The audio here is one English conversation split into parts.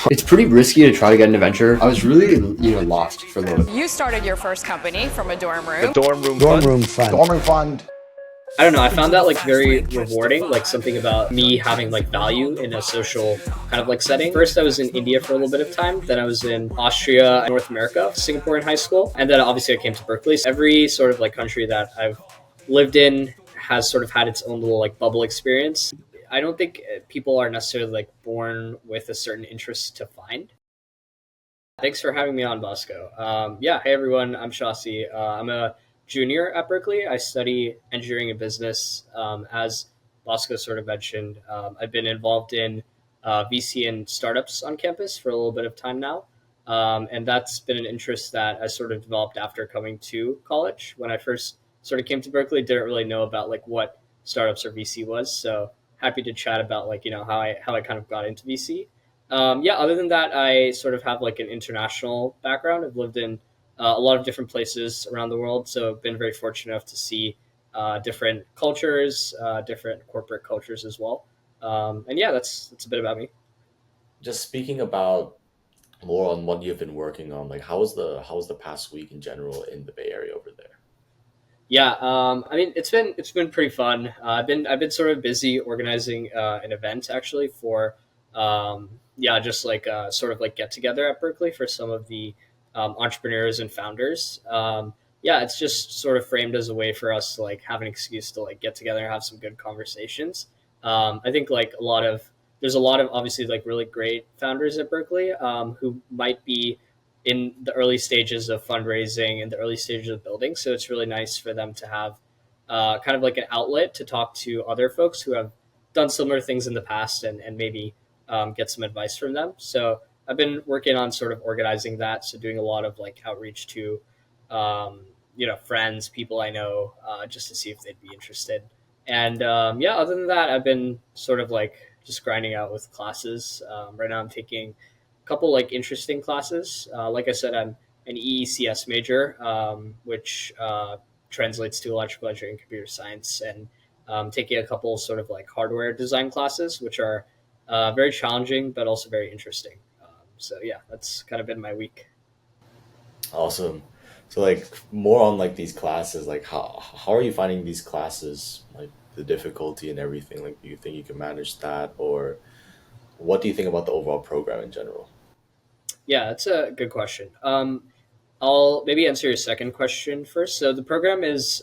It's pretty risky to try to get into venture. I was really, lost for a little bit. You started your first company from a dorm room. The dorm room Dorm fund. room fund. Dorm room fund. I don't know. I found that like very rewarding, like something about me having like value in a social kind of like setting. First, I was in India for a little bit of time. Then I was in Austria, North America, Singapore in high school. And then obviously I came to Berkeley. Every sort of like country that I've lived in has sort of had its own little like bubble experience. I don't think people are necessarily like born with a certain interest to find. Thanks for having me on, Bosco. Hey everyone, I'm Shasi. I'm a junior at Berkeley. I study engineering and business. As Bosco sort of mentioned, I've been involved in VC and startups on campus for a little bit of time now. And that's been an interest that I sort of developed after coming to college. When I first sort of came to Berkeley, didn't really know about like what startups or VC was. So happy to chat about like, how I kind of got into VC. Other than that, I sort of have like an international background. I've lived in a lot of different places around the world. So I've been very fortunate enough to see different cultures, different corporate cultures as well. That's a bit about me. Just speaking about more on what you've been working on, like how was the past week in general in the Bay Area over there? Yeah, it's been pretty fun. I've been sort of busy organizing an event actually for just like sort of like get together at Berkeley for some of the entrepreneurs and founders. It's just sort of framed as a way for us to like have an excuse to like get together and have some good conversations. I think like there's a lot of obviously like really great founders at Berkeley who might be in the early stages of fundraising and the early stages of building. So it's really nice for them to have kind of like an outlet to talk to other folks who have done similar things in the past and maybe get some advice from them. So I've been working on sort of organizing that. So doing a lot of like outreach to, friends, people I know, just to see if they'd be interested. And other than that, I've been sort of like just grinding out with classes. Right now I'm taking a couple like interesting classes. Like I said, I'm an EECS major, which translates to electrical engineering and computer science, and taking a couple sort of like hardware design classes, which are very challenging, but also very interesting. That's kind of been my week. Awesome. So like more on like these classes, like how are you finding these classes, like the difficulty and everything? Like do you think you can manage that, or what do you think about the overall program in general? Yeah, that's a good question. I'll maybe answer your second question first. So the program is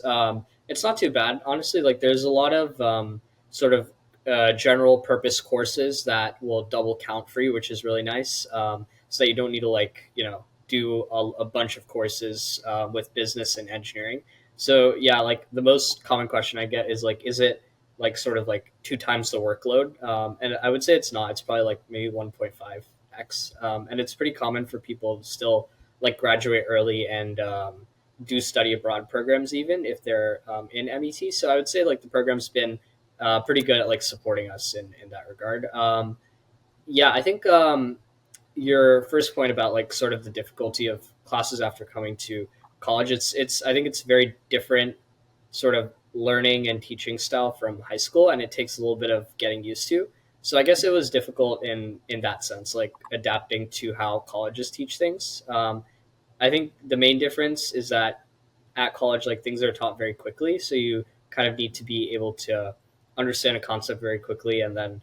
it's not too bad, honestly. Like there's a lot of sort of general purpose courses that will double count for you, which is really nice. So that you don't need to like do a bunch of courses with business and engineering. So yeah, like the most common question I get is like, is it like sort of like two times the workload? And I would say it's not. It's probably like maybe 1.5x. And it's pretty common for people to still like graduate early and do study abroad programs, even if they're in MET. So I would say like the program's been pretty good at like supporting us in that regard. I think your first point about like sort of the difficulty of classes after coming to college, it's I think it's very different sort of learning and teaching style from high school, and it takes a little bit of getting used to. So I guess it was difficult in that sense, like adapting to how colleges teach things. I think the main difference is that at college, like things are taught very quickly, so you kind of need to be able to understand a concept very quickly and then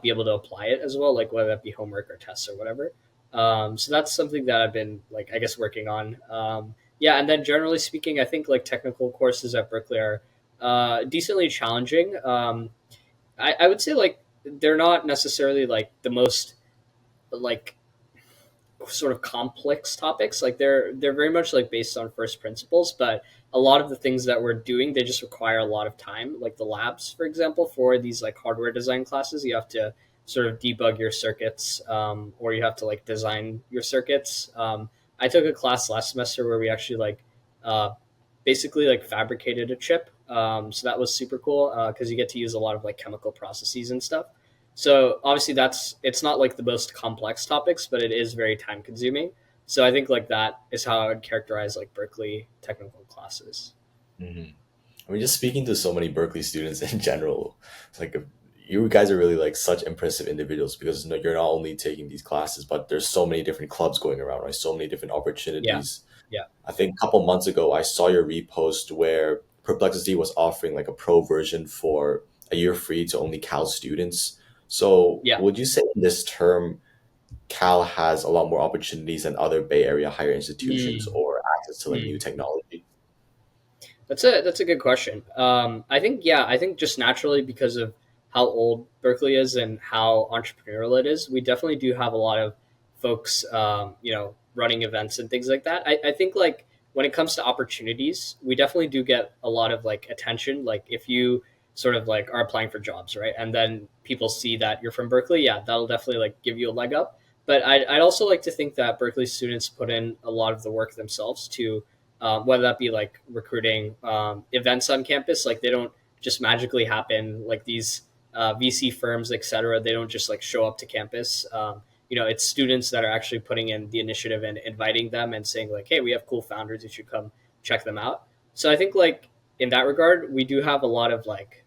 be able to apply it as well, like whether that be homework or tests or whatever. So that's something that I've been like I guess working on. And then generally speaking, I think like technical courses at Berkeley are decently challenging. I would say like they're not necessarily like the most like sort of complex topics. Like they're very much like based on first principles, but a lot of the things that we're doing, they just require a lot of time. Like the labs, for example, for these like hardware design classes, you have to sort of debug your circuits, or you have to like design your circuits. I took a class last semester where we actually like uh, basically like fabricated a chip. So that was super cool because you get to use a lot of like chemical processes and stuff. So obviously it's not like the most complex topics, but it is very time consuming. So I think like that is how I would characterize like Berkeley technical classes. Hmm. I mean, just speaking to so many Berkeley students in general, it's like you guys are really like such impressive individuals because you're not only taking these classes, but there's so many different clubs going around, right? So many different Yeah, opportunities. yeah. I think a couple months ago, I saw your repost where Perplexity was offering like a pro version for a year free to only Cal students. So, Yeah. would you say in this term, Cal has a lot more opportunities than other Bay Area higher institutions Mm, or access to like new mm. technology? That's a good question. I think yeah, I think just naturally because of how old Berkeley is and how entrepreneurial it is, we definitely do have a lot of folks, running events and things like that. I think like when it comes to opportunities, we definitely do get a lot of like attention. Like if you sort of like are applying for jobs, right, and then people see that you're from Berkeley, yeah, that'll definitely like give you a leg up. But I'd also like to think that Berkeley students put in a lot of the work themselves to whether that be like recruiting events on campus. Like they don't just magically happen. Like these VC firms, etc. They don't just like show up to campus. It's students that are actually putting in the initiative and inviting them and saying like, "Hey, we have cool founders. You should come check them out." So I think like in that regard, we do have a lot of like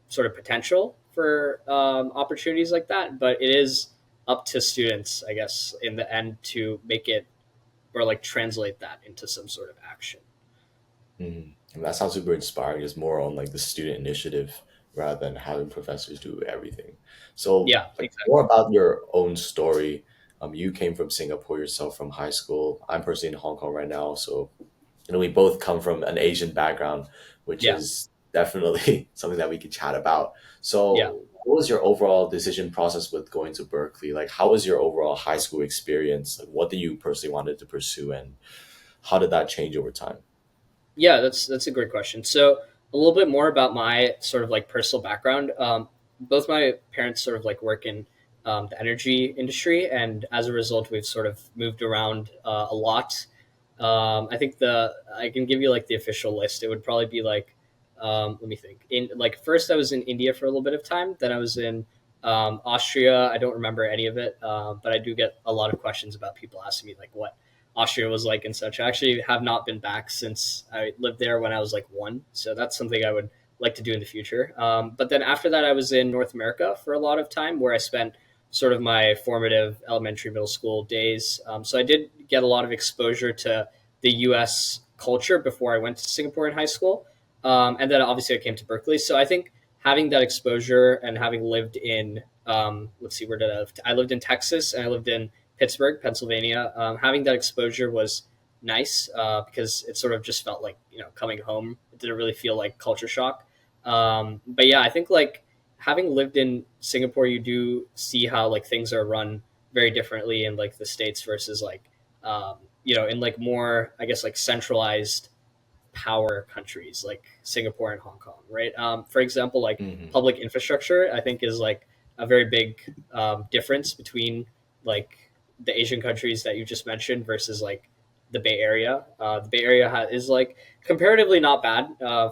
sort of potential for opportunities like that. But it is up to students, I guess, in the end to make it or like translate that into some sort of action. Mhm. And that sounds super inspiring. It's more on like the student initiative rather than having professors do everything. So, Yeah, like exactly. more about your own story. You came from Singapore yourself from high school. I'm personally in Hong Kong right now, so we both come from an Asian background, which Yeah, is definitely something that we could chat about. yeah. So, what was your overall decision process with going to Berkeley? Like, how was your overall high school experience? Like, what did you personally wanted to pursue, and how did that change over time? Yeah, that's a great question. So a little bit more about my sort of like personal background. Both my parents sort of like work in the energy industry, and as a result, we've sort of moved around a lot. I think the I can give you like the official list. It would probably be like let me think. In like first, I was in India for a little bit of time. Then I was in Austria. I don't remember any of it, but I do get a lot of questions about people asking me like what Austria was like and such. I actually have not been back since I lived there when I was like one. So that's something I would like to do in the future. But then after that, I was in North America for a lot of time where I spent sort of my formative elementary, middle school days. So I did get a lot of exposure to the US culture before I went to Singapore in high school. And then obviously I came to Berkeley. So I think having that exposure and having lived in, let's see, where did I live? I lived in Texas and I lived in Pittsburgh, Pennsylvania. Having that exposure was nice because it sort of just felt like coming home. It didn't really feel like culture shock. But yeah, I think like having lived in Singapore, you do see how like things are run very differently in like the states versus like in like more I guess like centralized power countries like Singapore and Hong Kong, right? For example, like Hmm. public infrastructure, I think is like a very big difference between like the Asian countries that you just mentioned versus like the Bay Area. The Bay Area is like comparatively not bad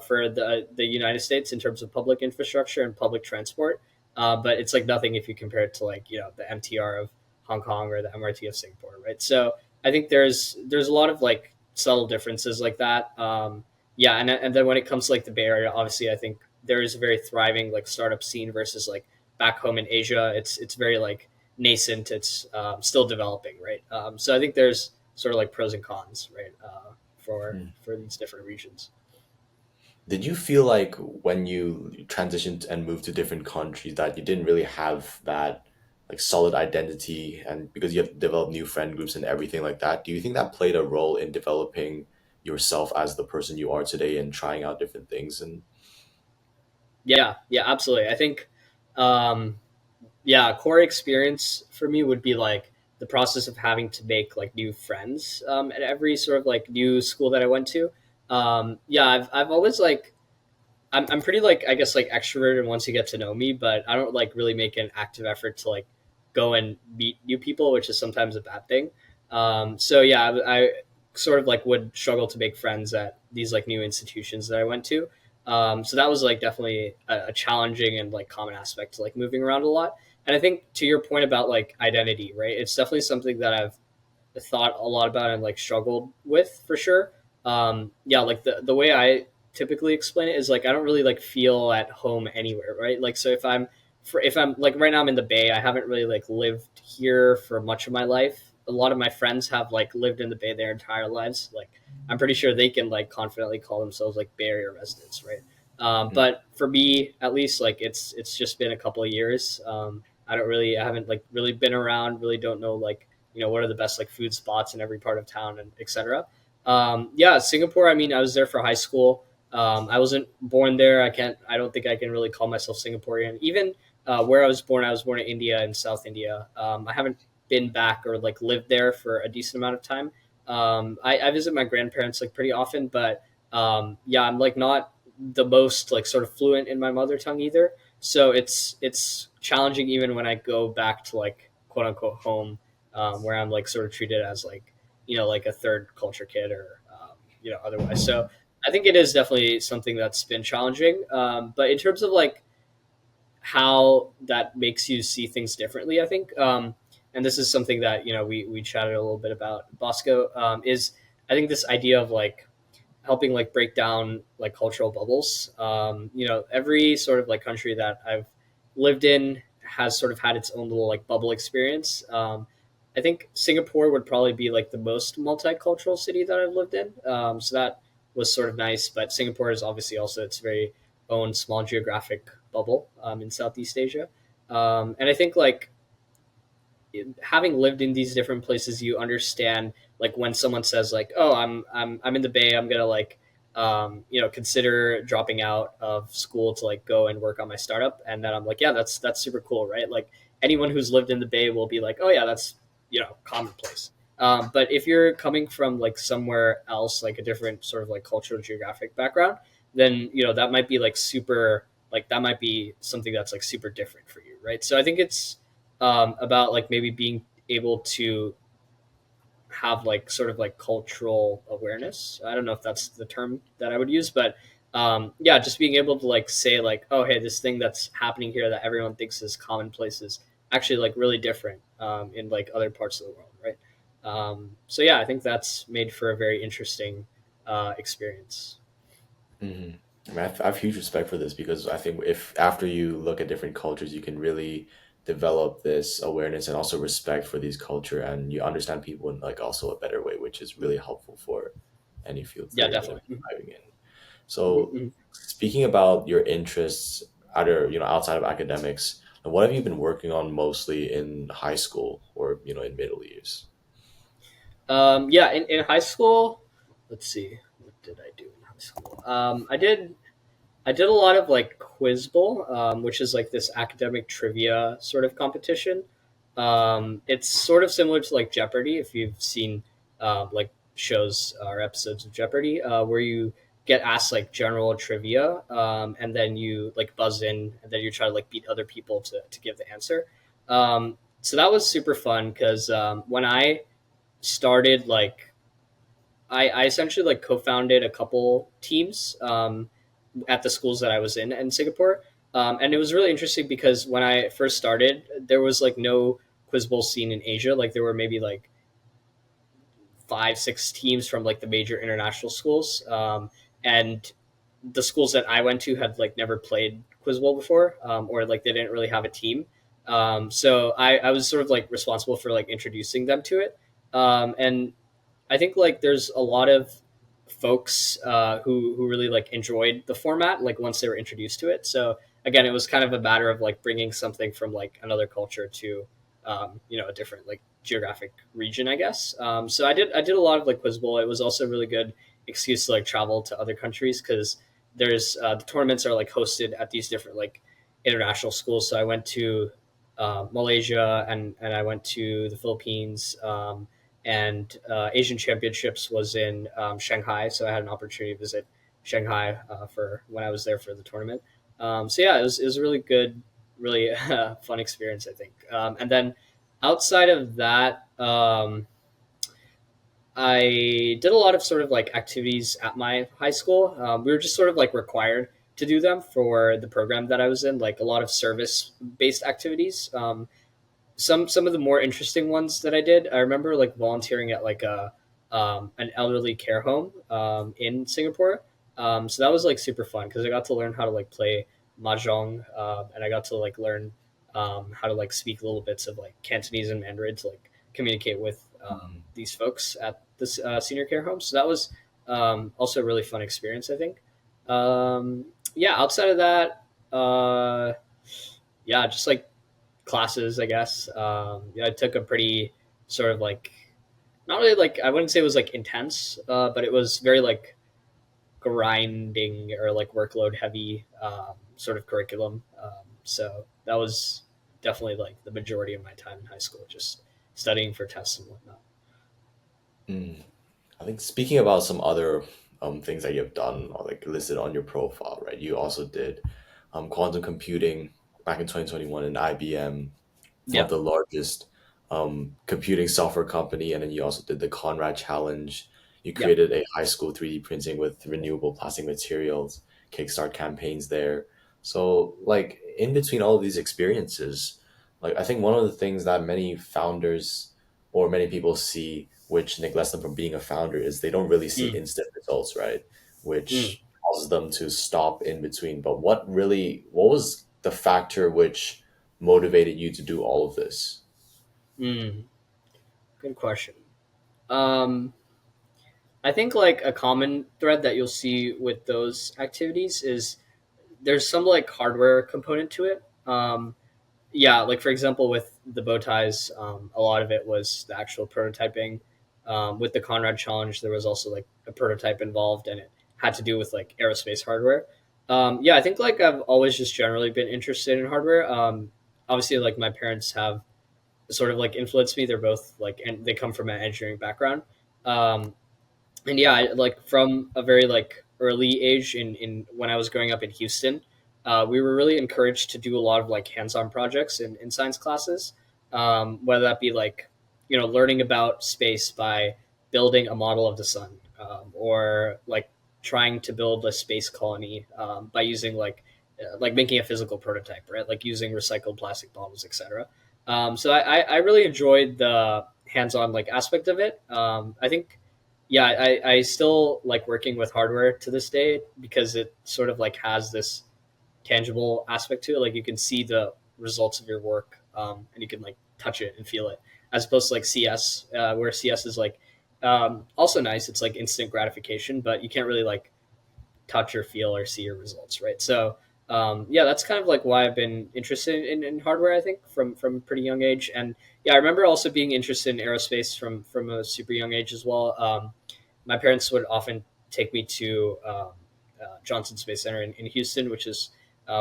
for the United States in terms of public infrastructure and public transport, but it's like nothing if you compare it to like the MTR of Hong Kong or the MRT of Singapore, right? So I think there's a lot of like subtle differences like that. Yeah, and then when it comes to like the Bay Area, obviously I think there is a very thriving like startup scene versus like back home in Asia. It's very like nascent. It's still developing, right? So I think there's sort of like pros and cons, right, for these different regions. Did you feel like when you transitioned and moved to different countries that you didn't really have that like solid identity and because you have to develop new friend groups and everything like that, do you think that played a role in developing yourself as the person you are today and trying out different things and Yeah, yeah, absolutely. I think, um, yeah, a core experience for me would be like the process of having to make like new friends at every sort of like new school that I went to. Yeah, I've always like I'm pretty like I guess like extroverted once you get to know me, but I don't like really make an active effort to like go and meet new people, which is sometimes a bad thing. So yeah, I sort of like would struggle to make friends at these like new institutions that I went to. So that was like definitely a challenging and like common aspect to like moving around a lot. And I think to your point about like identity, right? It's definitely something that I've thought a lot about and like struggled with for sure. Yeah, like the way I typically explain it is like I don't really like feel at home anywhere, right? Like so if I'm like right now I'm in the Bay, I haven't really like lived here for much of my life. A lot of my friends have like lived in the Bay their entire lives. Like I'm pretty sure they can like confidently call themselves like Bay Area residents, right? But for me, at least, like it's just been a couple of years. I haven't like really been around, really don't know like what are the best like food spots in every part of town and etc. Yeah, Singapore. I mean, I was there for high school. I wasn't born there. I don't think I can really call myself Singaporean. Even where I was born in India, in South India. I haven't been back or like lived there for a decent amount of time. I visit my grandparents like pretty often, but yeah, I'm like not the most like sort of fluent in my mother tongue either. So it's challenging even when I go back to like quote unquote home, where I'm like sort of treated as like like a third culture kid or otherwise. So I think it is definitely something that's been challenging. But in terms of like how that makes you see things differently, I think, and this is something that we chatted a little bit about, Bosco, is I think this idea of like helping like break down like cultural bubbles. Every sort of like country that I've lived in has sort of had its own little like bubble experience. I think Singapore would probably be like the most multicultural city that I've lived in. So that was sort of nice, but Singapore is obviously also its very own small geographic bubble in Southeast Asia. And I think like having lived in these different places, you understand like when someone says like, "Oh, I'm in the Bay. I'm gonna like, consider dropping out of school to like go and work on my startup." And then I'm like, "Yeah, that's super cool, right?" Like anyone who's lived in the Bay will be like, "Oh yeah, that's commonplace." But if you're coming from like somewhere else, like a different sort of like cultural geographic background, then that might be like super like that might be something that's like super different for you, right? So I think it's about like maybe being able to have like sort of like cultural awareness. I don't know if that's the term that I would use, but yeah, just being able to like say like, oh, hey, this thing that's happening here that everyone thinks is commonplace is actually like really different in like other parts of the world, right? So yeah, I think that's made for a very interesting experience. Hmm. I have huge respect for this because I think if after you look at different cultures, you can really develop this awareness and also respect for these culture, and you understand people in like also a better way, which is really helpful for any fields that Yeah, you're gonna be definitely. diving in. So, Mhm. speaking about your interests, either outside of academics, what have you been working on mostly in high school or in middle years? Yeah, in high school, let's see, what did I do in high school? I did a lot of like Quiz Bowl, which is like this academic trivia sort of competition. It's sort of similar to like Jeopardy, if you've seen like shows or episodes of Jeopardy, where you get asked like general trivia, and then you like buzz in, and then you try to like beat other people to give the answer. So that was super fun because when I started like I essentially like co-founded a couple teams at the schools that I was in Singapore. And it was really interesting because when I first started, there was like no Quiz Bowl scene in Asia. Like there were maybe like five, six teams from like the major international schools. And the schools that I went to had like never played Quiz Bowl before, or like they didn't really have a team. So I was sort of like responsible for like introducing them to it. And I think like there's a lot of folks who really like enjoyed the format like once they were introduced to it. So again, it was kind of a matter of like bringing something from like another culture to a different like geographic region, I guess. So I did a lot of like Quiz Bowl. It was also a really good excuse to like travel to other countries because there's the tournaments are like hosted at these different like international schools. So I went to Malaysia and I went to the Philippines. And Asian Championships was in Shanghai, so I had an opportunity to visit Shanghai for when I was there for the tournament. So yeah, it was a really good, really fun experience, I think. And then outside of that, I did a lot of sort of like activities at my high school. We were just sort of like required to do them for the program that I was in, like a lot of service based activities. Some of the more interesting ones that I did, I remember like volunteering at like a an elderly care home in Singapore. So that was like super fun because I got to learn how to like play mahjong, and I got to like learn how to like speak little bits of like Cantonese and Mandarin to like communicate with Mhm. these folks at this senior care home. So that was also a really fun experience, I think. Yeah, outside of that, yeah, just like classes, I guess. Yeah, I took a pretty sort of like not really like I wouldn't say it was like intense, but it was very like grinding or like workload heavy sort of curriculum. So that was definitely like the majority of my time in high school, just studying for tests and whatnot. Mm. I think speaking about some other things that you've done or like listed on your profile, right? You also did quantum computing back in 2021 in IBM, one of Yeah, the largest computing software company, and then you also did the Conrad Challenge. You yeah. created a high school 3D printing with renewable plastic materials, Kickstart campaigns there. So, like in between all of these experiences, like I think one of the things that many founders or many people see, which neglects them from being a founder, is they don't really see Mm, instant results, right? mm, Which causes them to stop in between. But what was the factor which motivated you to do all of this? mm. Good question. Um, I think like a common thread that you'll see with those activities is there's some like hardware component to it. Yeah, like for example, with the bow ties, a lot of it was the actual prototyping. With the Conrad Challenge, there was also like a prototype involved, and it had to do with like aerospace hardware. Yeah, I think like I've always just generally been interested in hardware. Obviously, like my parents have sort of like influenced me. They're both like, and they come from an engineering background. Um, and yeah, like from a very like early age in when I was growing up in Houston, we were really encouraged to do a lot of like hands-on projects in science classes, whether that be like learning about space by building a model of the sun, or like trying to build a space colony by using like making a physical prototype, right? Like using recycled plastic bottles, etc. So I really enjoyed the hands-on like aspect of it. I think yeah, I still like working with hardware to this day because it sort of like has this tangible aspect to it. Like you can see the results of your work, and you can like touch it and feel it, as opposed to like CS, where CS is like also nice. It's like instant gratification, but you can't really like touch or feel or see your results, right? So yeah, that's kind of like why I've been interested in hardware. I think from a pretty young age, and yeah, I remember also being interested in aerospace from a super young age as well. My parents would often take me to Johnson Space Center in Houston, which is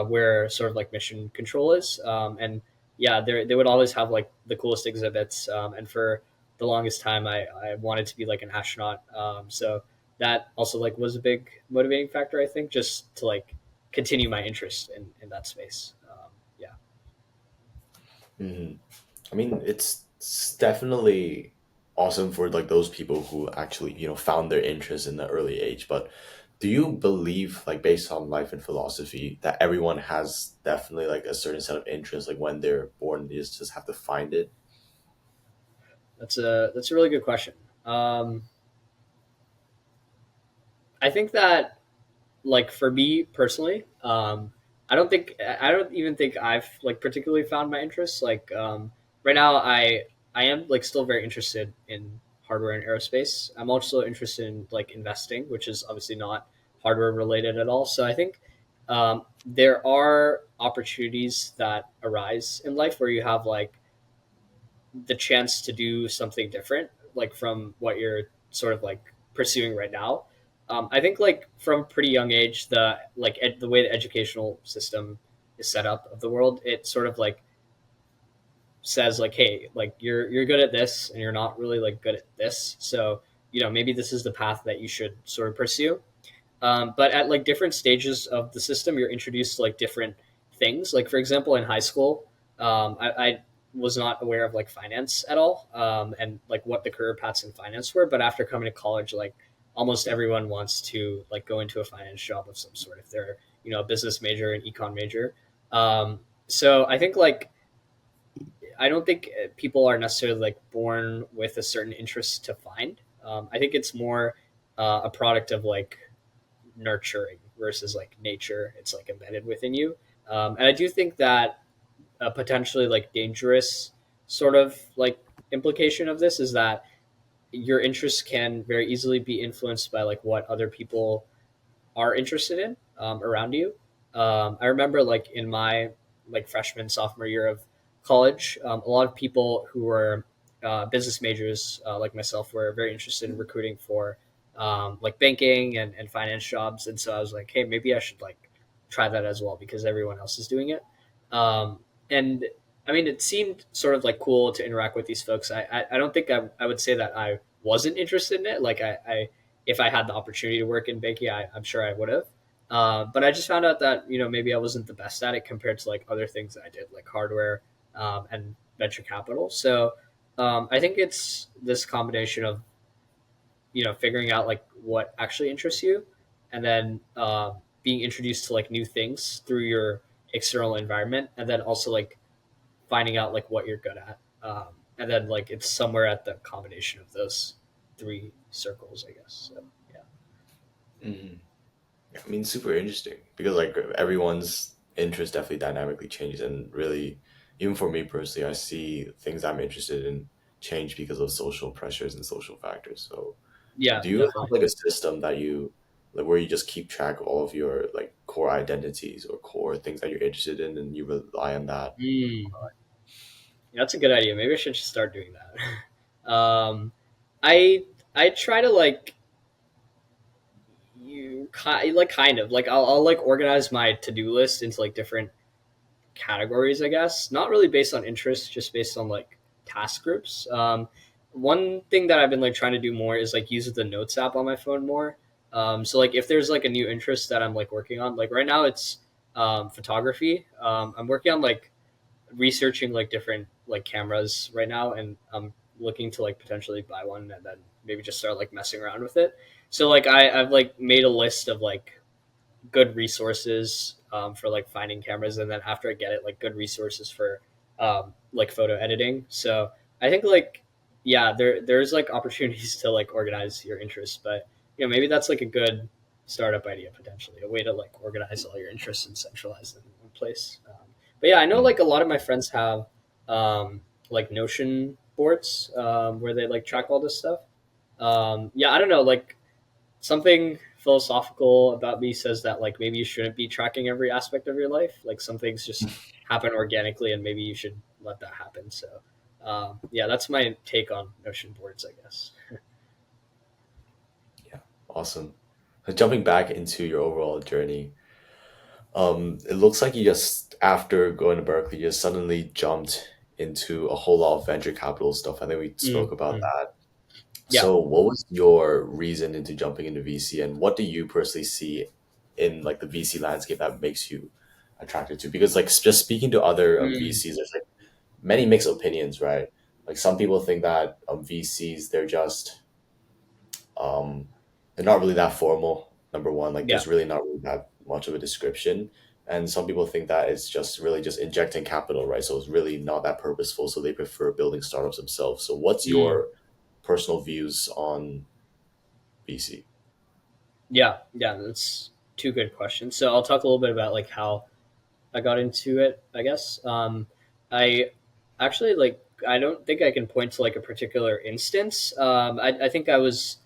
where sort of like mission control is. And yeah, they would always have like the coolest exhibits. And for the longest time, I wanted to be like an astronaut. So that also like was a big motivating factor, I think, just to like continue my interest in that space. Yeah. Hmm. I mean, it's definitely awesome for like those people who actually, found their interest in the early age. But do you believe, like based on life and philosophy, that everyone has definitely like a certain set of interests, like when they're born, they just have to find it? That's a really good question. Um, I think that like for me personally, I don't even think I've like particularly found my interests. Like right now, I am like still very interested in hardware and aerospace. I'm also interested in like investing, which is obviously not hardware related at all. So I think there are opportunities that arise in life where you have like the chance to do something different, like from what you're sort of like pursuing right now. I think like from pretty young age, the way the educational system is set up of the world, it sort of like says like, hey, like you're good at this and you're not really like good at this, so maybe this is the path that you should sort of pursue. But at like different stages of the system, you're introduced to like different things. Like for example, in high school, I was not aware of like finance at all, and like what the career paths in finance were. But after coming to college, like almost everyone wants to like go into a finance job of some sort if they're a business major, an econ major. So I think like I don't think people are necessarily like born with a certain interest to find. I think it's more a product of like nurturing versus like nature. It's like embedded within you. And I do think that a potentially like dangerous sort of like implication of this is that your interests can very easily be influenced by like what other people are interested in around you. I remember like in my like freshman sophomore year of college, a lot of people who were business majors like myself were very interested in recruiting for like banking and finance jobs, and so I was like, hey, maybe I should like try that as well because everyone else is doing it. And I mean, it seemed sort of like cool to interact with these folks. I don't think I would say that I wasn't interested in it. Like I if I had the opportunity to work in banking, I'm sure I would have. But I just found out that maybe I wasn't the best at it compared to like other things that I did, like hardware and venture capital. So I think it's this combination of figuring out like what actually interests you, and then being introduced to like new things through your external environment, and then also like finding out like what you're good at, and then like it's somewhere at the combination of those three circles, I guess. So yeah. Hmm. I mean, super interesting because like everyone's interest definitely dynamically changes, and really, even for me personally, I see things I'm interested in change because of social pressures and social factors. So, Yeah, do you have definitely. like a system that you like where you just keep track of all of your like core identities or core things that you're interested in, and you rely on that? Mm. Yeah, that's a good idea. Maybe I should just start doing that. I I try to like like kind of like I'll like organize my to do list into like different categories, I guess. Not really based on interest, just based on like task groups. One thing that I've been like trying to do more is like use the Notes app on my phone more. So like if there's like a new interest that I'm like working on, like right now it's photography. I'm working on like researching like different like cameras right now, and I'm looking to like potentially buy one and then maybe just start like messing around with it. So like I've like made a list of like good resources for like finding cameras, and then after I get it, like good resources for like photo editing. So I think like yeah, there's like opportunities to like organize your interests, but maybe that's like a good startup idea potentially, a way to like organize all your interests and centralize them in one place. But yeah, I know like a lot of my friends have like Notion boards where they like track all this stuff. Yeah, I don't know, like something philosophical about me says that like maybe you shouldn't be tracking every aspect of your life. Like some things just happen organically, and maybe you should let that happen. So yeah, that's my take on Notion boards, I guess. Yeah, awesome. So jumping back into your overall journey, it looks like you just after going to Berkeley, you just suddenly jumped into a whole lot of venture capital stuff. I think we spoke about Mm. that. Yeah. So, what was your reason into jumping into VC, and what do you personally see in like the VC landscape that makes you attracted to? Because like just speaking to other Mm. VCs, there's like many mixed opinions, right? Like some people think that VCs um, they're not really that formal. Number one, like Yeah. there's really not really that much of a description, and some people think that it's just really just injecting capital, right? So it's really not that purposeful. So they prefer building startups themselves. So what's Mm. your personal views on VC? Yeah. Yeah. That's two good questions. So I'll talk a little bit about like how I got into it, I guess. I actually like I don't think I can point to like a particular instance. I think I was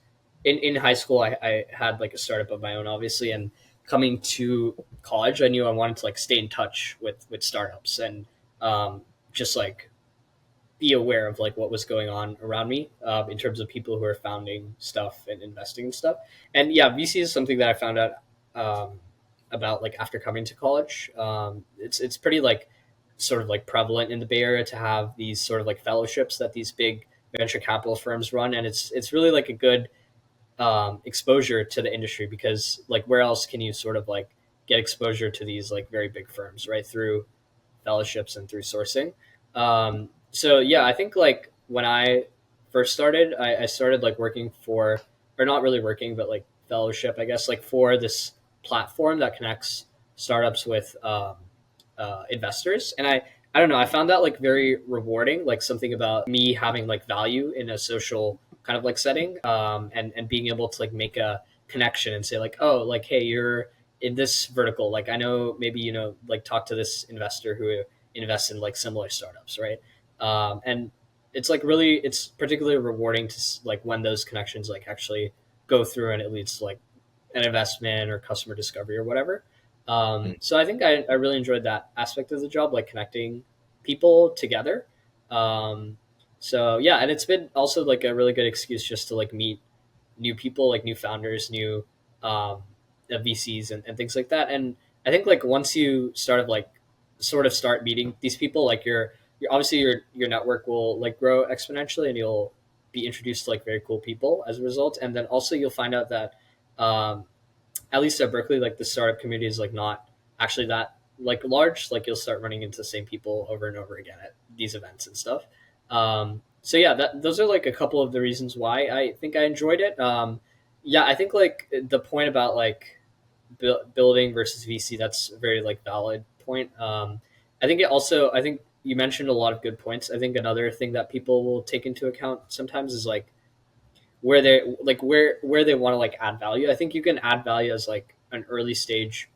in high school. I had like a startup of my own, obviously, and coming to college, I knew I wanted to like stay in touch with startups and just like be aware of like what was going on around me in terms of people who are founding stuff and investing in stuff. And yeah, VC is something that I found out um, about like after coming to college. It's pretty like sort of like prevalent in the Bay Area to have these sort of like fellowships that these big venture capital firms run, and it's really like a good exposure to the industry, because like where else can you sort of like get exposure to these like very big firms, right, through fellowships and through sourcing. So yeah, I think like when I first started, I started like working for, or not really working, but like fellowship, I guess, like for this platform that connects startups with investors. And I don't know, I found that like very rewarding, like something about me having like value in a social kind of like setting, and being able to like make a connection and say like, oh, like, hey, you're in this vertical. Like, I know maybe, like talk to this investor who invests in like similar startups, right? And it's like really, it's particularly rewarding to like when those connections like actually go through and it leads to like an investment or customer discovery or whatever. Mm. So I think I really enjoyed that aspect of the job, like connecting people together. So yeah, and it's been also like a really good excuse just to like meet new people, like new founders, new um, VCs and things like that. And I think like once you sort of start meeting these people, like you're obviously your network will like grow exponentially, and you'll be introduced to like very cool people as a result. And then also you'll find out that um, at least at Berkeley, like the startup community is like not actually that like large. Like you'll start running into the same people over and over again at these events and stuff. So yeah, those are like a couple of the reasons why I think I enjoyed it. Yeah, I think like the point about like building versus VC, that's a very like valid point. I think you mentioned a lot of good points. I think another thing that people will take into account sometimes is like where they want to like add value. I think you can add value as like an early stage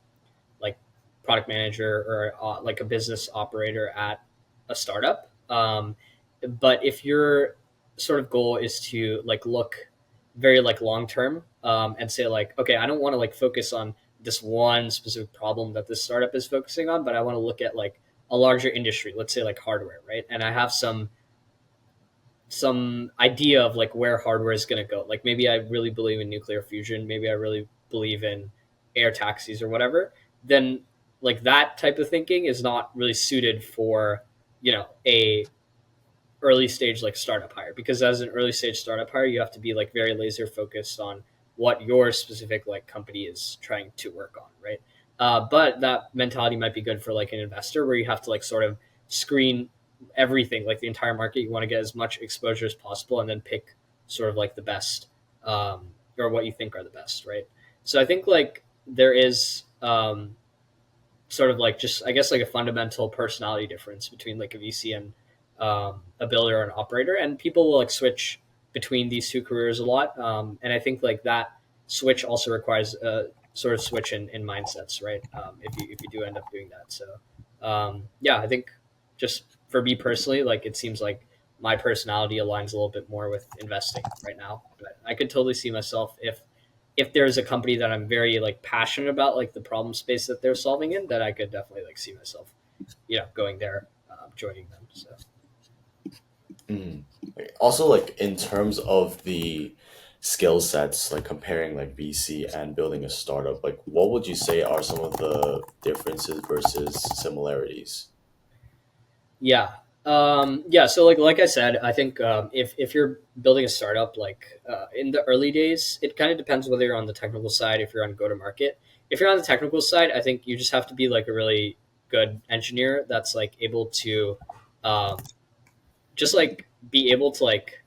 like product manager or like a business operator at a startup. But if your sort of goal is to like look very like long term and say like, okay, I don't want to like focus on this one specific problem that this startup is focusing on, but I want to look at like a larger industry, let's say like hardware, right? And I have some idea of like where hardware is going to go. Like maybe I really believe in nuclear fusion, maybe I really believe in air taxis or whatever. Then like that type of thinking is not really suited for a early stage like startup hire, because as an early stage startup hire you have to be like very laser focused on what your specific like company is trying to work on, right? But that mentality might be good for like an investor where you have to like sort of screen everything, like the entire market. You want to get as much exposure as possible and then pick sort of like the best, or what you think are the best, right? So I think like there is sort of like just I guess like a fundamental personality difference between like a VC and a builder or an operator, and people will like switch between these two careers a lot. And I think like that switch also requires a sort of switch in mindsets, right? If you do end up doing that. So yeah, I think just for me personally, like it seems like my personality aligns a little bit more with investing right now. But I could totally see myself if there's a company that I'm very like passionate about, like the problem space that they're solving in, that I could definitely like see myself, going there, joining them. So Mm. Like, also, like in terms of the skill sets, like comparing like VC and building a startup, like what would you say are some of the differences versus similarities? yeah, yeah. So like I said, I think if you're building a startup, like in the early days, it kind of depends whether you're on the technical side, if you're on go to market. If you're on the technical side, I think you just have to be like a really good engineer that's like able to um, just like be able to like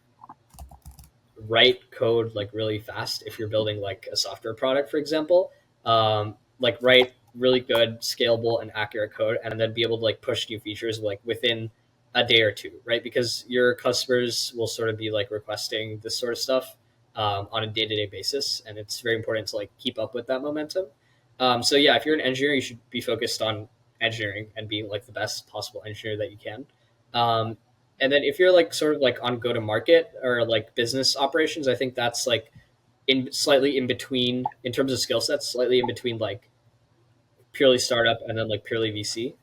write code like really fast if you're building like a software product, for example. Like write really good, scalable, and accurate code, and then be able to like push new features like within a day or two, right? Because your customers will sort of be like requesting this sort of stuff on a day-to-day basis, and it's very important to like keep up with that momentum. So yeah, if you're an engineer, you should be focused on engineering and being like the best possible engineer that you can. Um, and then if you're like sort of like on go to market or like business operations, I think that's like in slightly in between in terms of skill sets, slightly in between like purely startup and then like purely VC.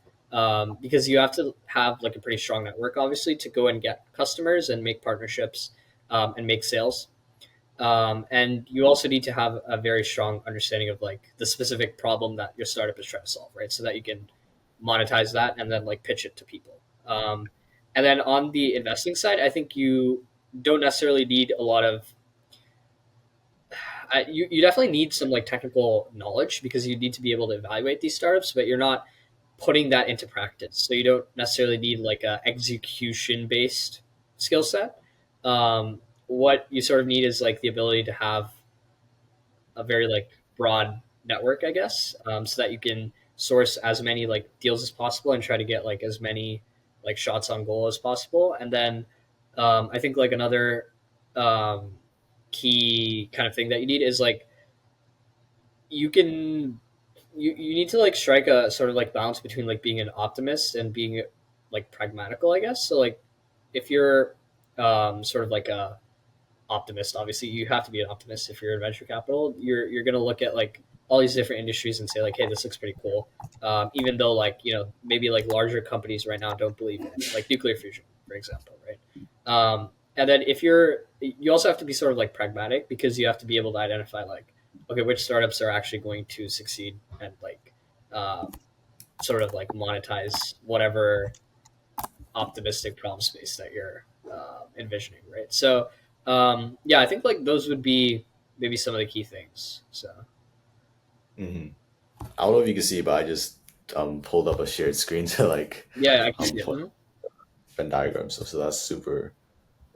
Because you have to have like a pretty strong network, obviously, to go and get customers and make partnerships and make sales. And you also need to have a very strong understanding of like the specific problem that your startup is trying to solve, right? So that you can monetize that and then like pitch it to people. And then on the investing side, I think you don't necessarily need a lot of you definitely need some like technical knowledge because you need to be able to evaluate these startups, but you're not putting that into practice. So you don't necessarily need like a execution based skill set. What you sort of need is like the ability to have a very like broad network, I guess, so that you can source as many like deals as possible and try to get like as many like shots on goal as possible. And then I think like another um, key kind of thing that you need is like you can you need to like strike a sort of like balance between like being an optimist and being like pragmatical, I guess. So like if you're sort of like a optimist, obviously you have to be an optimist if you're in venture capital. You're going to look at like all these different industries and say like, hey, this looks pretty cool, even though like maybe like larger companies right now don't believe in it, like nuclear fusion, for example, right? And then if you also have to be sort of like pragmatic, because you have to be able to identify like, okay, which startups are actually going to succeed and like sort of like monetize whatever optimistic problem space that you're envisioning, right? So yeah, I think like those would be maybe some of the key things. So Hmm. I don't know if you can see, but I just pulled up a shared screen to like yeah, I can see it. put Mhm. Venn diagrams. So that's super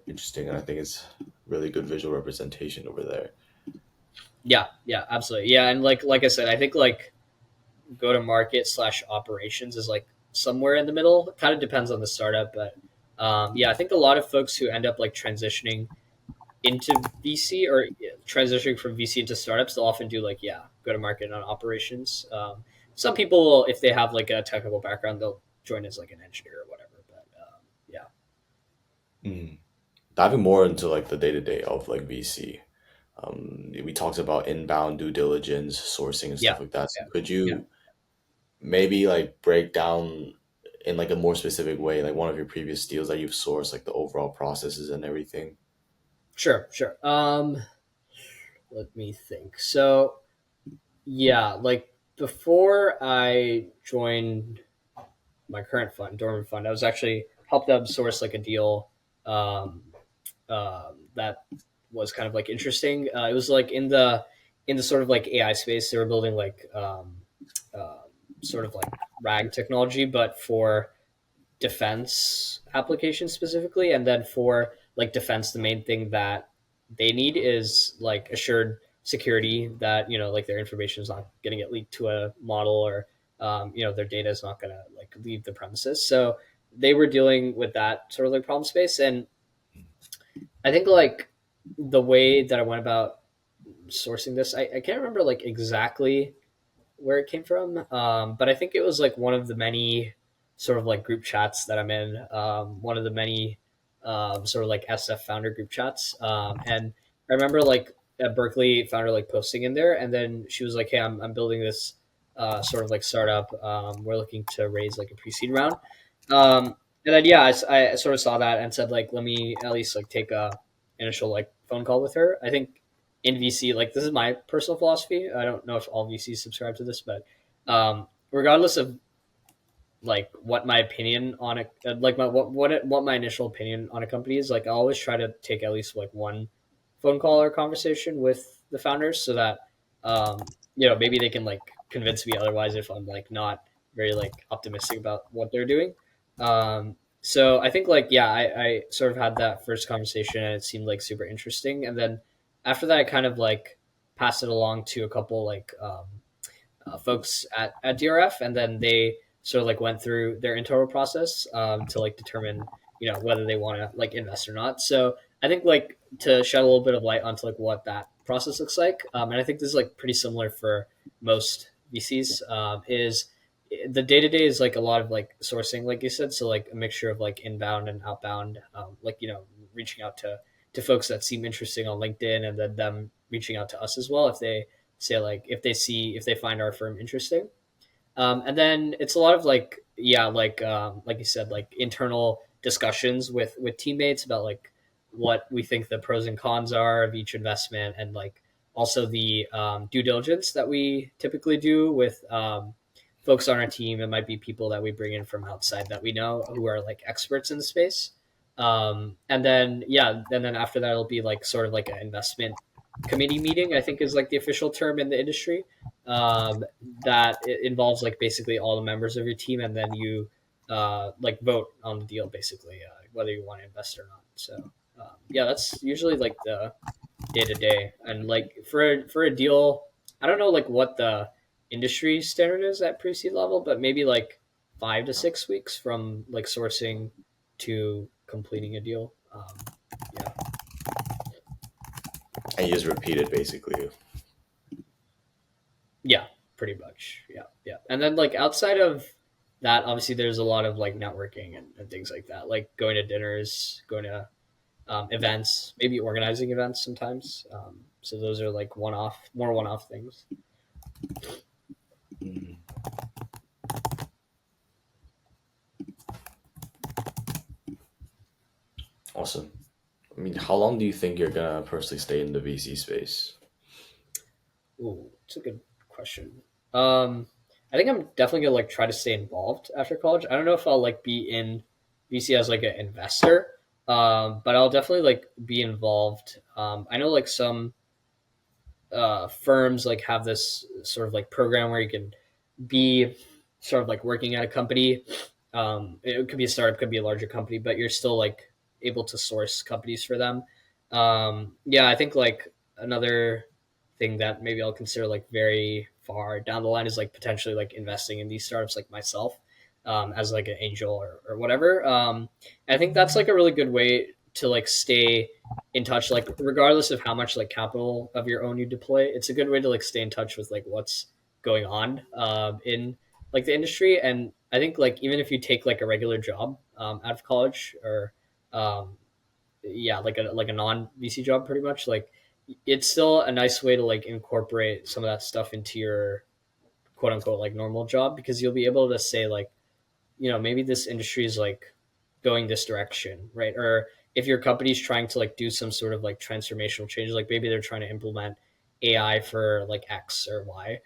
interesting, and I think it's really good visual representation over there. Yeah, yeah, absolutely. Yeah, and like I said, I think like go to market slash operations is like somewhere in the middle. It kind of depends on the startup, but yeah, I think a lot of folks who end up like transitioning into VC or transitioning from VC into startups, they'll often do like, yeah, go to market on operations. Some people will, if they have like a technical background, they'll join as like an engineer or whatever. But yeah, Mm. Diving more into like the day to day of like VC, we talked about inbound due diligence, sourcing, and yeah, stuff like that. So yeah, could yeah. you maybe like break down in like a more specific way, like one of your previous deals that you've sourced, like the overall processes and everything? Sure, sure. Let me think. So yeah, like before I joined my current fund, dormant fund, I was actually helped them source like a deal um, that was kind of like interesting. It was like in the sort of like AI space. They were building like uh, sort of like RAG technology, but for defense applications specifically. And then for like defense, the main thing that they need is like assured security that like their information is not going to get leaked to a model, or their data is not going to like leave the premises. So they were dealing with that sort of like problem space. And I think like the way that I went about sourcing this, I can't remember like exactly where it came from, but I think it was like one of the many sort of like group chats that I'm in, one of the many sort of like SF founder group chats. And I remember like a Berkeley founder like posting in there, and then she was like, "Hey, I'm building this sort of like startup. We're looking to raise like a pre-seed round." And then yeah, I sort of saw that and said like, let me at least like take a initial like phone call with her. I think in VC, like this is my personal philosophy. I don't know if all VCs subscribe to this, but regardless of like what my opinion on it, like what my initial opinion on a company is, like I always try to take at least like one phone call or conversation with the founders, so that maybe they can like convince me otherwise if I'm like not very like optimistic about what they're doing. So I think like yeah, I sort of had that first conversation and it seemed like super interesting, and then after that I kind of like passed it along to a couple like folks at DRF, and then they sort of like went through their internal process to like determine whether they want to like invest or not. So I think like to shed a little bit of light onto like what that process looks like, and I think this is like pretty similar for most VCs. Is the day to day is like a lot of like sourcing, like you said, so like a mixture of like inbound and outbound, like reaching out to folks that seem interesting on LinkedIn, and then them reaching out to us as well if they say like if they find our firm interesting. And then it's a lot of like yeah like you said, like internal discussions with teammates about like what we think the pros and cons are of each investment, and like also the due diligence that we typically do with folks on our team. It might be people that we bring in from outside that we know who are like experts in the space. And then yeah, and then after that it'll be like sort of like an investment committee meeting, I think is like the official term in the industry. That it involves like basically all the members of your team, and then you like vote on the deal basically, whether you want to invest or not. So yeah, that's usually like the day to day. And like for a deal, I don't know like what the industry standard is at pre-seed level, but maybe like 5 to 6 weeks from like sourcing to completing a deal. Yeah. And you just repeat it basically. pretty much. Yeah, yeah. And then like outside of that, obviously there's a lot of like networking and things like that, like going to dinners, going to events, maybe organizing events sometimes. So those are like more one-off things. Mhm. Awesome. I mean, how long do you think you're gonna personally stay in the VC space? Ooh, it's a good question. Um, I think I'm definitely gonna like try to stay involved after college. I don't know if I'll like be in VC as like an investor, but I'll definitely like be involved. I know like some firms like have this sort of like program where you can be sort of like working at a company. It could be a startup, could be a larger company, but you're still like able to source companies for them. Yeah, I think like another thing that maybe I'll consider like very far down the line is like potentially like investing in these startups like myself, as like an angel or whatever. I think that's like a really good way to like stay in touch, like regardless of how much like capital of your own you deploy. It's a good way to like stay in touch with like what's going on in like the industry. And I think like even if you take like a regular job out of college or um, yeah, like a non VC job, pretty much like it's still a nice way to like incorporate some of that stuff into your quote unquote like normal job, because you'll be able to say like, maybe this industry is like going this direction, right? Or if your company's trying to like do some sort of like transformational change, like maybe they're trying to implement AI for like X or Y,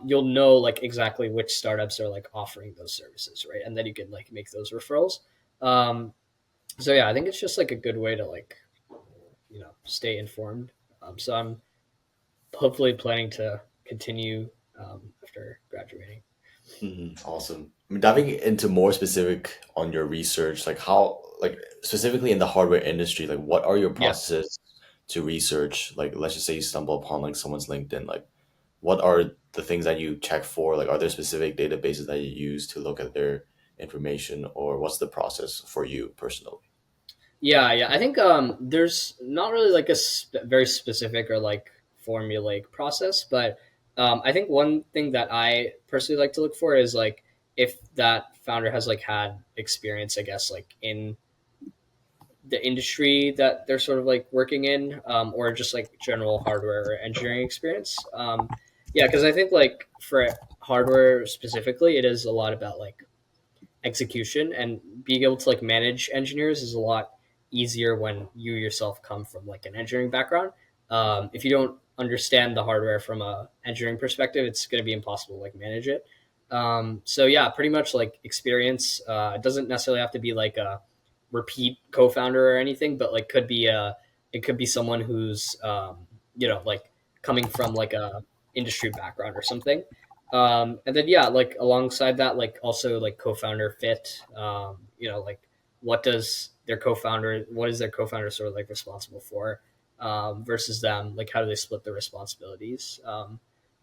you'll know like exactly which startups are like offering those services, right? And then you can like make those referrals. Um, so yeah, I think it's just like a good way to like, stay informed. So I'm hopefully planning to continue after graduating. Awesome. I mean, diving into more specific on your research, like how, like specifically in the hardware industry, like what are your Yeah. processes to research? Like, let's just say you stumble upon like someone's LinkedIn, like what are the things that you check for? Like, are there specific databases that you use to look at their information, or what's the process for you personally? Yeah, yeah. I think there's not really like a very specific or like formulaic process, but I think one thing that I personally like to look for is like if that founder has like had experience, I guess, like in the industry that they're sort of like working in, or just like general hardware or engineering experience. Yeah, because I think like for hardware specifically, it is a lot about like execution, and being able to like manage engineers is a lot easier when you yourself come from like an engineering background. If you don't understand the hardware from a engineering perspective, it's going to be impossible to like manage it. So yeah, pretty much like experience. It doesn't necessarily have to be like a repeat co-founder or anything, but like it could be someone who's like coming from like a industry background or something. And then yeah, like alongside that, like also like co-founder fit. Like what is their co-founder sort of like responsible for, versus them, like how do they split the responsibilities,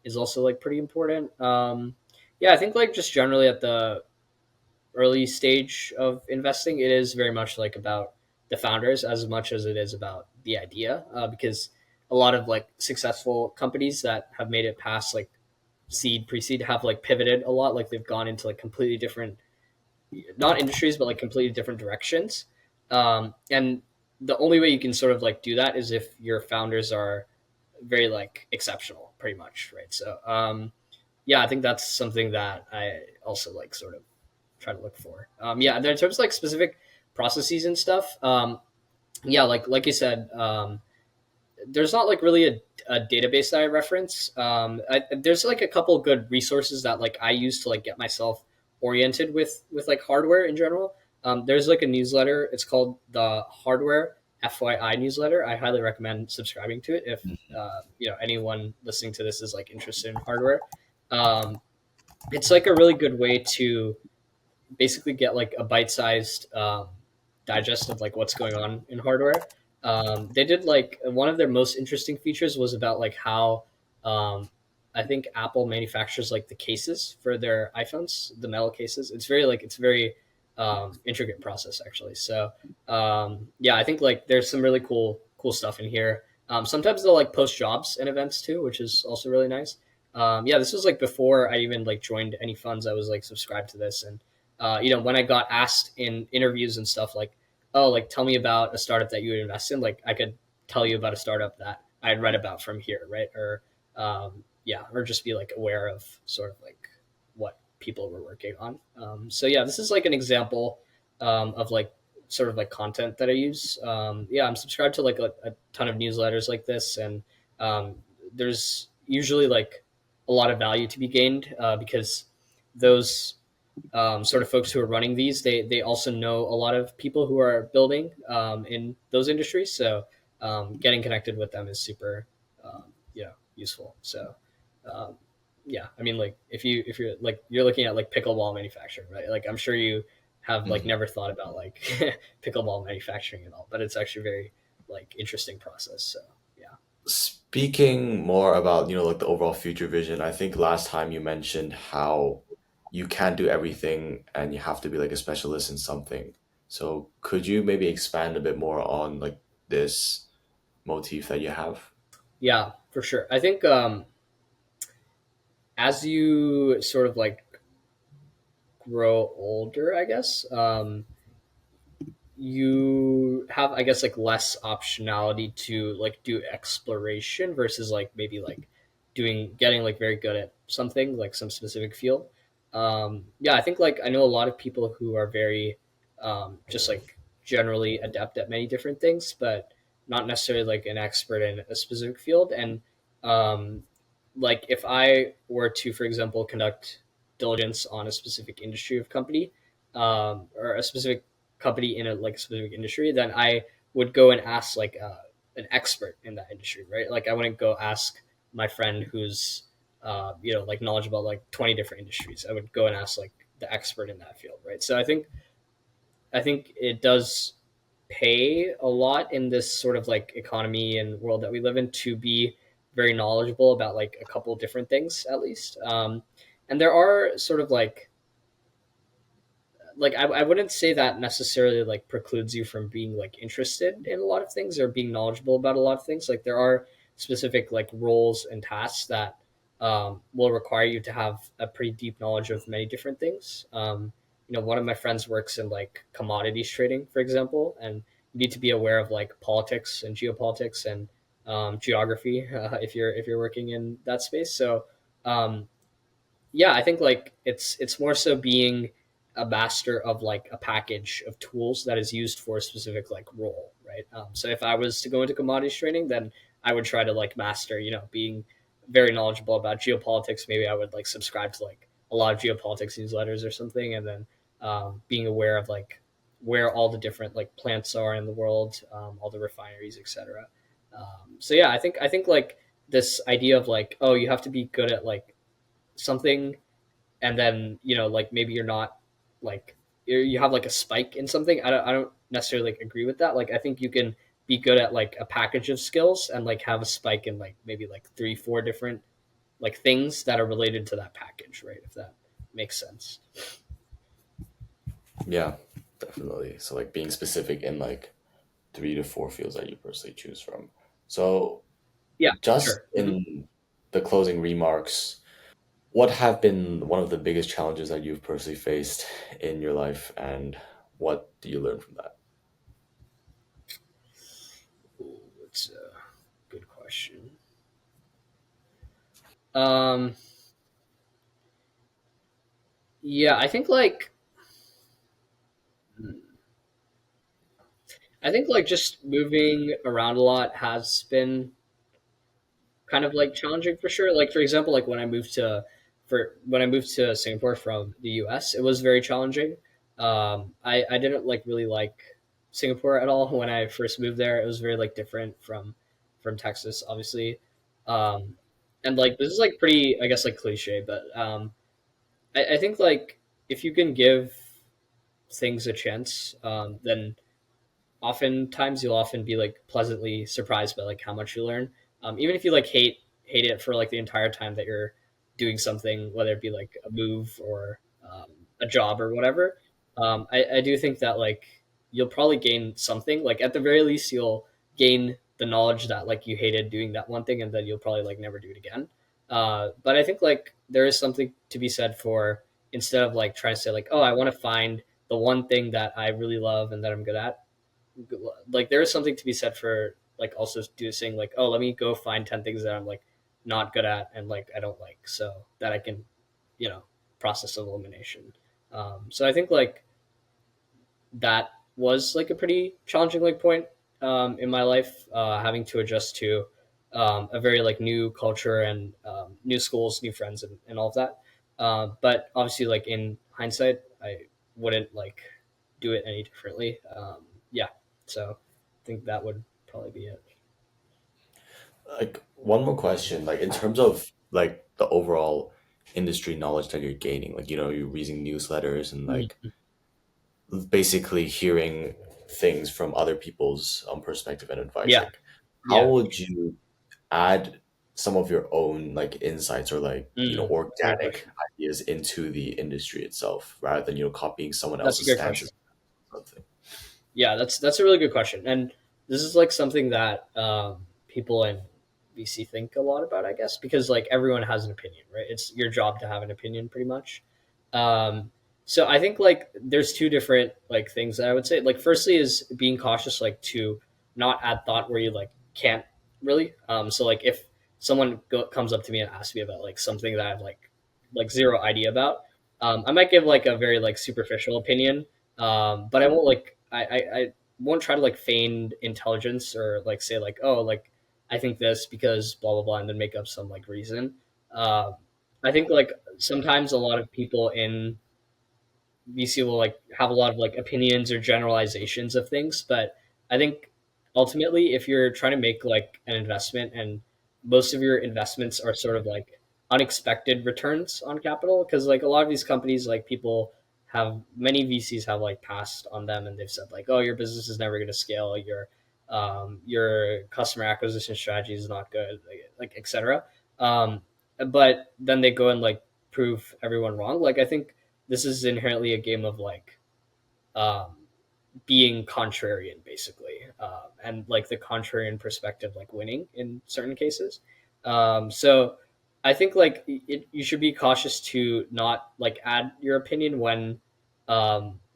is also like pretty important. Yeah, I think like just generally at the early stage of investing, it is very much like about the founders as much as it is about the idea, because a lot of like successful companies that have made it past like seed pre-seed have like pivoted a lot, like they've gone into like completely different, not industries, but like completely different directions. And the only way you can sort of like do that is if your founders are very like exceptional, pretty much, right? So yeah, I think that's something that I also like sort of try to look for. Yeah, and then in terms of like specific processes and stuff, yeah, like you said, there's not like really a database that I reference. There's like a couple of good resources that like I use to like get myself oriented with like hardware in general. There's like a newsletter. It's called the Hardware FYI newsletter. I highly recommend subscribing to it if anyone listening to this is like interested in hardware. Um, it's like a really good way to basically get like a bite-sized digest of like what's going on in hardware. They did like one of their most interesting features was about like how I think Apple manufactures like the cases for their iPhones, the metal cases. It's very intricate process actually. So yeah, I think like there's some really cool stuff in here. Sometimes they'll like post jobs and events too, which is also really nice. Yeah, this was like before I even like joined any funds. I was like subscribed to this, and when I got asked in interviews and stuff like, oh, like tell me about a startup that you would invest in, like I could tell you about a startup that I had read about from here, right? Or yeah, or just be like aware of sort of like what people were working on. So yeah, this is like an example of like sort of like content that I use. Yeah, I'm subscribed to like a ton of newsletters like this, and there's usually like a lot of value to be gained because those sort of folks who are running these, they also know a lot of people who are building in those industries. So getting connected with them is super, useful. So um, yeah, I mean, like if you're like you're looking at like pickleball manufacturing, right? Like I'm sure you have like Mhm. never thought about like pickleball manufacturing at all, but it's actually very like interesting process. So yeah. Speaking more about, like the overall future vision, I think last time you mentioned how you can't do everything and you have to be like a specialist in something. So could you maybe expand a bit more on like this motif that you have? Yeah, for sure. I think as you sort of like grow older, I guess, you have, I guess, like less optionality to like do exploration versus like maybe like getting like very good at something like some specific field. Yeah, I think like I know a lot of people who are very just like generally adept at many different things, but not necessarily like an expert in a specific field. And um, like if I were to, for example, conduct diligence on a specific industry of company, or a specific company in a like specific industry, then I would go and ask like an expert in that industry, right? Like I wouldn't go ask my friend who's like knowledgeable about like 20 different industries. I would go and ask like the expert in that field, right? So I think it does pay a lot in this sort of like economy and world that we live in to be very knowledgeable about like a couple different things at least. And there are sort of like I wouldn't say that necessarily like precludes you from being like interested in a lot of things or being knowledgeable about a lot of things. Like there are specific like roles and tasks that will require you to have a pretty deep knowledge of many different things. One of my friends works in like commodities trading, for example, and you need to be aware of like politics and geopolitics and geography if you're working in that space. So um, yeah, I think like it's more so being a master of like a package of tools that is used for a specific like role, right? So if I was to go into commodities trading, then I would try to like master, being very knowledgeable about geopolitics. Maybe I would like subscribe to like a lot of geopolitics newsletters or something, and then being aware of like where all the different like plants are in the world, all the refineries, etc. So yeah, I think like this idea of like, oh, you have to be good at like something, and then like maybe you're not like you have like a spike in something. I don't necessarily like agree with that. Like I think you can be good at like a package of skills and like have a spike in like maybe like 3 4 different like things that are related to that package, right? If that makes sense. Yeah, definitely. So like being specific in like 3 to 4 fields that you personally choose from. So Yeah, just sure. in the closing remarks, what have been one of the biggest challenges that you've personally faced in your life, and what do you learn from that? Ooh, it's a good question. um yeah, I think like just moving around a lot has been kind of like challenging for sure. Like for example, like when I moved to Singapore from the US, it was very challenging. I didn't like really like Singapore at all when I first moved there. It was very like different from Texas, obviously. Um, and like this is like pretty, I guess, like cliche, but I think like if you can give things a chance, then oftentimes you'll often be like pleasantly surprised by like how much you learn. Even if you like hate it for like the entire time that you're doing something, whether it be like a move or a job or whatever. I do think that like you'll probably gain something. Like at the very least, you'll gain the knowledge that like you hated doing that one thing, and then you'll probably like never do it again. But I think like there is something to be said for, instead of like trying to say like, oh, I want to find the one thing that I really love and that I'm good at. Like there is something to be said for like also do saying like, oh, let me go find 10 things that I'm like not good at and like I don't like, so that I can, you know, process of elimination. So I think like that was like a pretty challenging like point in my life, having to adjust to a very like new culture and new schools, new friends, and all of that. But obviously, like in hindsight, I wouldn't like do it any differently. Yeah, so I think that would probably be it. Like one more question, like in terms of like the overall industry knowledge that you're gaining, like you're reading newsletters and like Mm. basically hearing things from other people's perspective and advice. Yeah, Like, how yeah. would you add some of your own like insights or like That's a good organic question. ideas into the industry itself rather than copying someone That's a else's good question. stances on something? Yeah, that's a really good question, and this is like something that people in VC think a lot about, I guess, because like everyone has an opinion, right? It's your job to have an opinion, pretty much. Um, so I think like there's two different like things that I would say. Like, firstly, is being cautious, like to not add thought where you like can't really. So like if someone comes up to me and asks me about like something that I've like zero idea about, I might give like a very like superficial opinion, but I won't like I won't try to like feign intelligence or like say like, oh, like I think this because blah blah blah, and then make up some like reason. Um, I think like sometimes a lot of people in VC will like have a lot of like opinions or generalizations of things, but I think ultimately, if you're trying to make like an investment and most of your investments are sort of like unexpected returns on capital, because like a lot of these companies, like people have many VCs have like passed on them and they've said like, oh, your business is never going to scale, your customer acquisition strategy is not good, like etc. Um, but then they go and like prove everyone wrong. Like I think this is inherently a game of like um, being contrarian, basically, and like the contrarian perspective, like winning in certain cases. So I think like you should be cautious to not like add your opinion when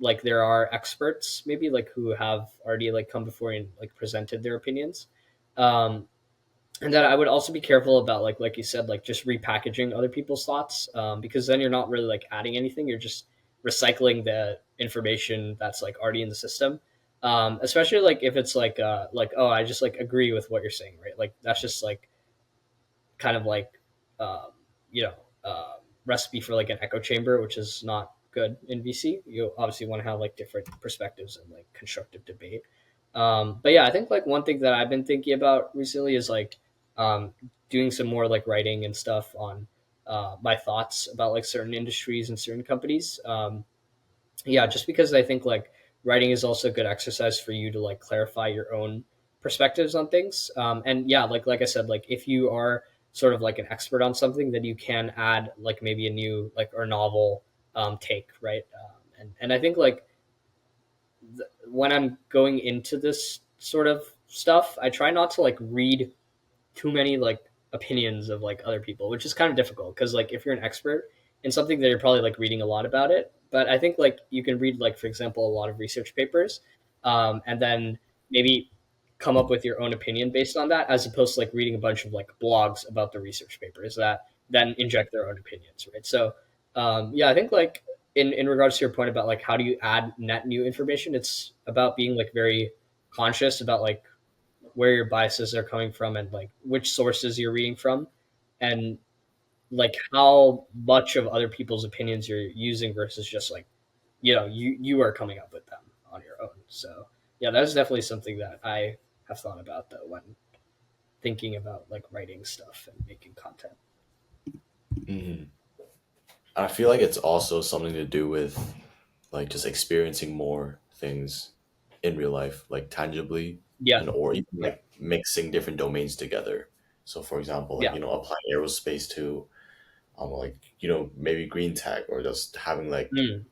like there are experts maybe like who have already like come before and like presented their opinions. Um, and then I would also be careful about like you said, like just repackaging other people's thoughts, because then you're not really like adding anything. You're just recycling the information that's like already in the system. Especially like if it's like, oh, I just like agree with what you're saying, right? Like that's just like kind of like um, you know recipe for like an echo chamber, which is not good in VC. You obviously want to have like different perspectives and like constructive debate. But yeah, I think like one thing that I've been thinking about recently is like um, doing some more like writing and stuff on my thoughts about like certain industries and certain companies. Yeah, just because I think like writing is also a good exercise for you to like clarify your own perspectives on things. And yeah, like I said, like if you are sort of like an expert on something, then you can add like maybe a new like or novel take, right? And I think like when I'm going into this sort of stuff, I try not to like read too many like opinions of like other people, which is kind of difficult because like if you're an expert in something, that you're probably like reading a lot about it. But I think like you can read like for example a lot of research papers, and then maybe come up with your own opinion based on that, as opposed to like reading a bunch of like blogs about the research papers that then inject their own opinions, right? So yeah, I think like in regards to your point about like how do you add net new information, it's about being like very conscious about like where your biases are coming from and like which sources you're reading from, and like how much of other people's opinions you're using versus just like you are coming up with them on your own. So yeah, that's definitely something that I have thought about though when thinking about like writing stuff and making content. Hmm. I feel like it's also something to do with like just experiencing more things in real life, like tangibly, Yeah, or even yeah, like mixing different domains together. So, for example, like yeah. applying aerospace to like maybe green tech, or just having like Mhm.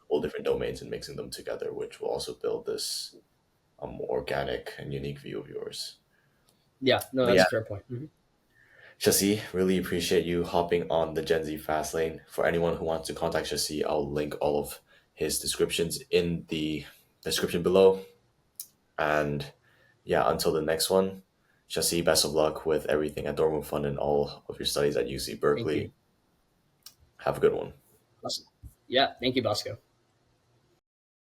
all different domains and mixing them together, which will also build this organic and unique view of yours. Yeah, no, But that's yeah, a fair point. Mhm. Shasi, really appreciate you hopping on the Gen Z Fast Lane. For anyone who wants to contact Shasi, I'll link all of his descriptions in the description below. And yeah, until the next one, Shasi, best of luck with everything at Dortmund Fund and all of your studies at UC Thank you. Berkeley. Have a good one. Awesome. Yeah, thank you, Bosco.